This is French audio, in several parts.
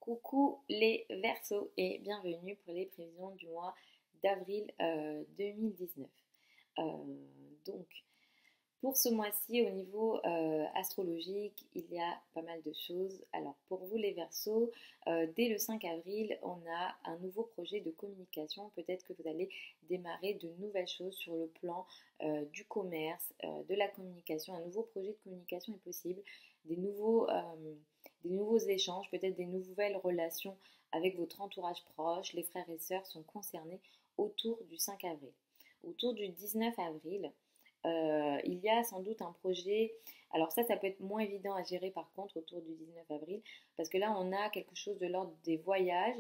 Coucou les Verseaux et bienvenue pour les prévisions du mois d'avril 2019. Euh, donc, pour ce mois-ci, au niveau astrologique, il y a pas mal de choses. Alors, pour vous les Verseaux, dès le 5 avril, on a un nouveau projet de communication. Peut-être que vous allez démarrer de nouvelles choses sur le plan du commerce, de la communication. Un nouveau projet de communication est possible. Des nouveaux, euh, des nouveaux échanges, peut-être des nouvelles relations avec votre entourage proche. Les frères et sœurs sont concernés autour du 5 avril. Autour du 19 avril, il y a sans doute un projet. Alors ça peut être moins évident à gérer par contre autour du 19 avril, parce que là on a quelque chose de l'ordre des voyages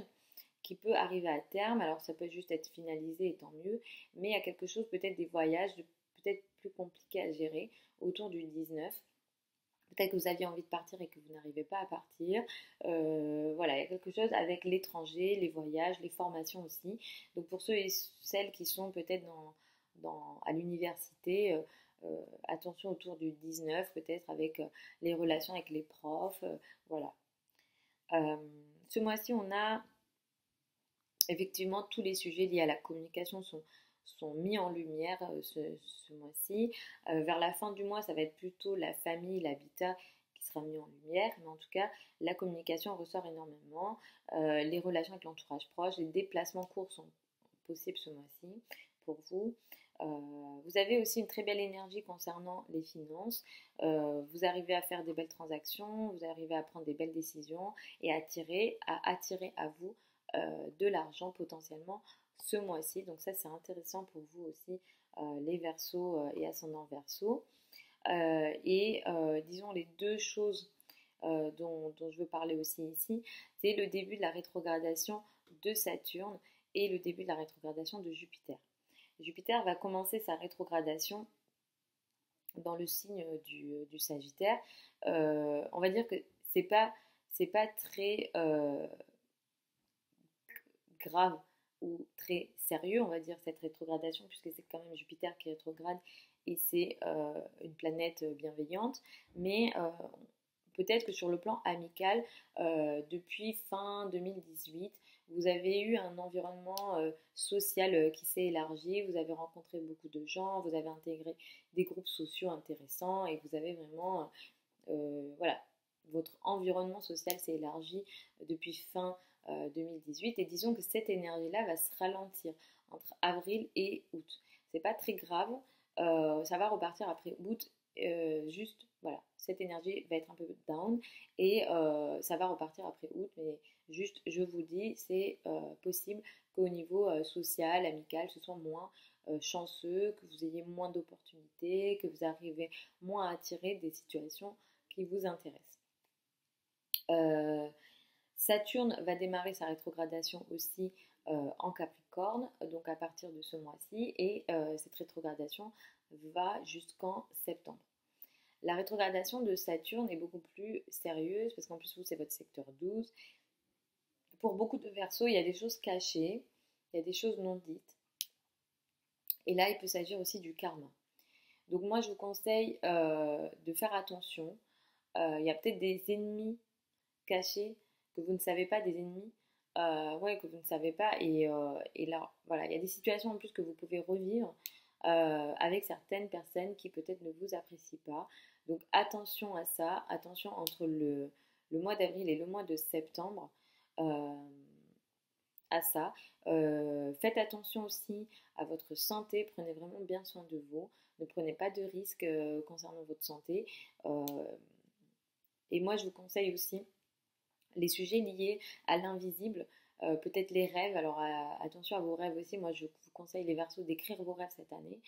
qui peut arriver à terme. Alors ça peut juste être finalisé et tant mieux, mais il y a quelque chose, peut-être des voyages peut-être plus compliqués à gérer autour du 19. Peut-être que vous aviez envie de partir et que vous n'arrivez pas à partir. Voilà, il y a quelque chose avec l'étranger, les voyages, les formations aussi. Donc pour ceux et celles qui sont peut-être à l'université, attention autour du 19, peut-être avec les relations avec les profs. Voilà. Euh, Ce mois-ci, on a effectivement tous les sujets liés à la communication sont mis en lumière ce mois-ci. Vers la fin du mois, ça va être plutôt la famille, l'habitat qui sera mis en lumière, mais en tout cas, la communication ressort énormément. Les relations avec l'entourage proche, les déplacements courts sont possibles ce mois-ci pour vous. Vous avez aussi une très belle énergie concernant les finances. Vous arrivez à faire des belles transactions, vous arrivez à prendre des belles décisions et à attirer à vous de l'argent potentiellement ce mois-ci. Donc ça c'est intéressant pour vous aussi les Verseaux et ascendants Verseaux. Disons les deux choses dont je veux parler aussi ici, c'est le début de la rétrogradation de Saturne et le début de la rétrogradation de Jupiter. Jupiter va commencer sa rétrogradation dans le signe du Sagittaire. On va dire que c'est pas très grave ou très sérieux, on va dire, cette rétrogradation, puisque c'est quand même Jupiter qui rétrograde et c'est une planète bienveillante. Mais peut-être que sur le plan amical, depuis fin 2018, vous avez eu un environnement social qui s'est élargi, vous avez rencontré beaucoup de gens, vous avez intégré des groupes sociaux intéressants et vous avez vraiment, voilà, votre environnement social s'est élargi depuis fin 2018 et disons que cette énergie-là va se ralentir entre avril et août. C'est pas très grave, ça va repartir après août, juste voilà, cette énergie va être un peu down et ça va repartir après août, mais juste je vous dis, c'est possible qu'au niveau social, amical, ce soit moins chanceux, que vous ayez moins d'opportunités, que vous arrivez moins à attirer des situations qui vous intéressent. Saturne va démarrer sa rétrogradation aussi en Capricorne, donc à partir de ce mois-ci, et cette rétrogradation va jusqu'en septembre. La rétrogradation de Saturne est beaucoup plus sérieuse parce qu'en plus vous c'est votre secteur 12. Pour beaucoup de Verseaux, il y a des choses cachées, il y a des choses non dites. Et là, il peut s'agir aussi du karma. Donc moi, je vous conseille de faire attention. Il y a peut-être des ennemis cachés que vous ne savez pas, des ennemis ouais, que vous ne savez pas. Et là, voilà, il y a des situations en plus que vous pouvez revivre avec certaines personnes qui peut-être ne vous apprécient pas. Donc attention à ça, attention entre le mois d'avril et le mois de septembre à ça. Faites attention aussi à votre santé, prenez vraiment bien soin de vous. Ne prenez pas de risques concernant votre santé. Et moi, je vous conseille aussi les sujets liés à l'invisible, peut-être les rêves. Alors attention à vos rêves aussi. Moi, je vous conseille les Verseaux d'écrire vos rêves cette année.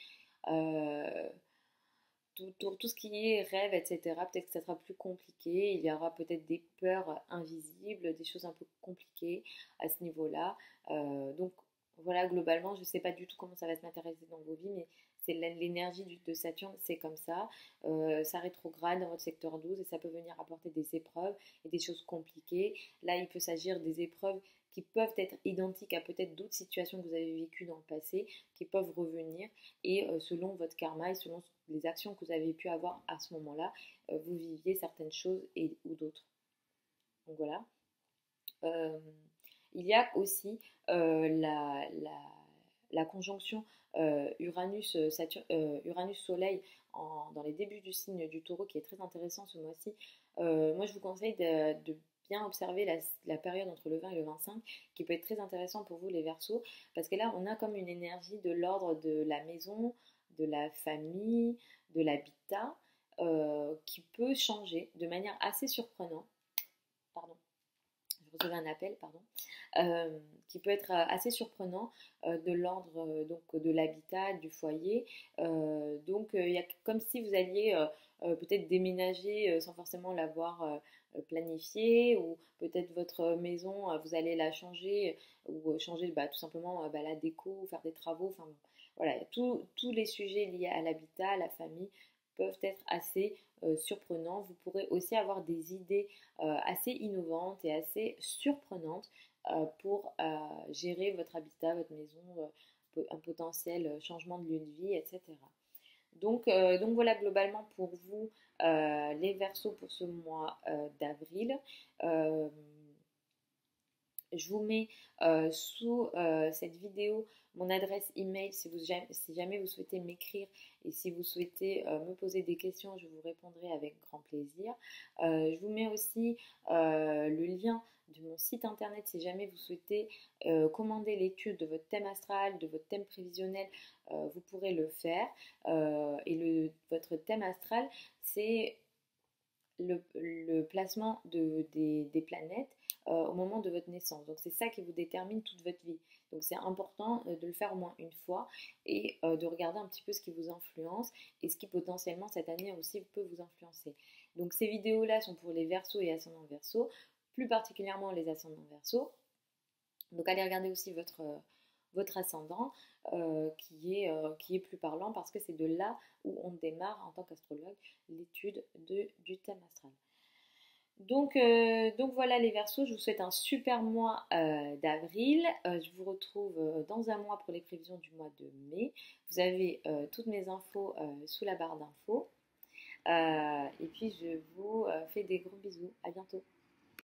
Tout ce qui est rêve, etc., peut-être que ça sera plus compliqué. Il y aura peut-être des peurs invisibles, des choses un peu compliquées à ce niveau-là. Donc voilà, globalement, je ne sais pas du tout comment ça va se matérialiser dans vos vies, mais c'est l'énergie de Saturne, c'est comme ça. Ça rétrograde dans votre secteur 12 et ça peut venir apporter des épreuves et des choses compliquées. Là, il peut s'agir des épreuves qui peuvent être identiques à peut-être d'autres situations que vous avez vécues dans le passé, qui peuvent revenir et selon votre karma et selon les actions que vous avez pu avoir à ce moment-là, vous viviez certaines choses ou d'autres. Donc voilà. Il y a aussi la conjonction Uranus-Soleil dans les débuts du signe du Taureau qui est très intéressant ce mois-ci. Moi, je vous conseille de bien observer la période entre le 20 et le 25 qui peut être très intéressant pour vous les Verseaux parce que là, on a comme une énergie de l'ordre de la maison, de la famille, de l'habitat qui peut changer de manière assez surprenante. Pardon, je recevais un appel, pardon, qui peut être assez surprenant de l'ordre donc de l'habitat, du foyer. Donc il y a comme si vous alliez peut-être déménager sans forcément l'avoir planifié, ou peut-être votre maison, vous allez la changer, ou changer tout simplement la déco, ou faire des travaux. Enfin, voilà, tous les sujets liés à l'habitat, à la famille peuvent être assez surprenants. Vous pourrez aussi avoir des idées assez innovantes et assez surprenantes pour gérer votre habitat, votre maison, un potentiel changement de lieu de vie, etc. Donc voilà globalement pour vous les Verseaux pour ce mois d'avril. Euh, je vous mets sous cette vidéo mon adresse email si jamais vous souhaitez m'écrire et si vous souhaitez me poser des questions, je vous répondrai avec grand plaisir. Je vous mets aussi le lien de mon site internet si jamais vous souhaitez commander l'étude de votre thème astral, de votre thème prévisionnel, vous pourrez le faire. Votre thème astral, c'est le placement des planètes au moment de votre naissance. Donc c'est ça qui vous détermine toute votre vie. Donc c'est important de le faire au moins une fois et de regarder un petit peu ce qui vous influence et ce qui potentiellement cette année aussi peut vous influencer. Donc ces vidéos-là sont pour les Verseaux et ascendants Verseaux, plus particulièrement les ascendants Verseaux. Donc allez regarder aussi votre ascendant qui est plus parlant parce que c'est de là où on démarre en tant qu'astrologue l'étude du thème astral. Donc voilà les Verseaux, je vous souhaite un super mois d'avril. Je vous retrouve dans un mois pour les prévisions du mois de mai. Vous avez toutes mes infos sous la barre d'infos. Et puis je vous fais des gros bisous. À bientôt.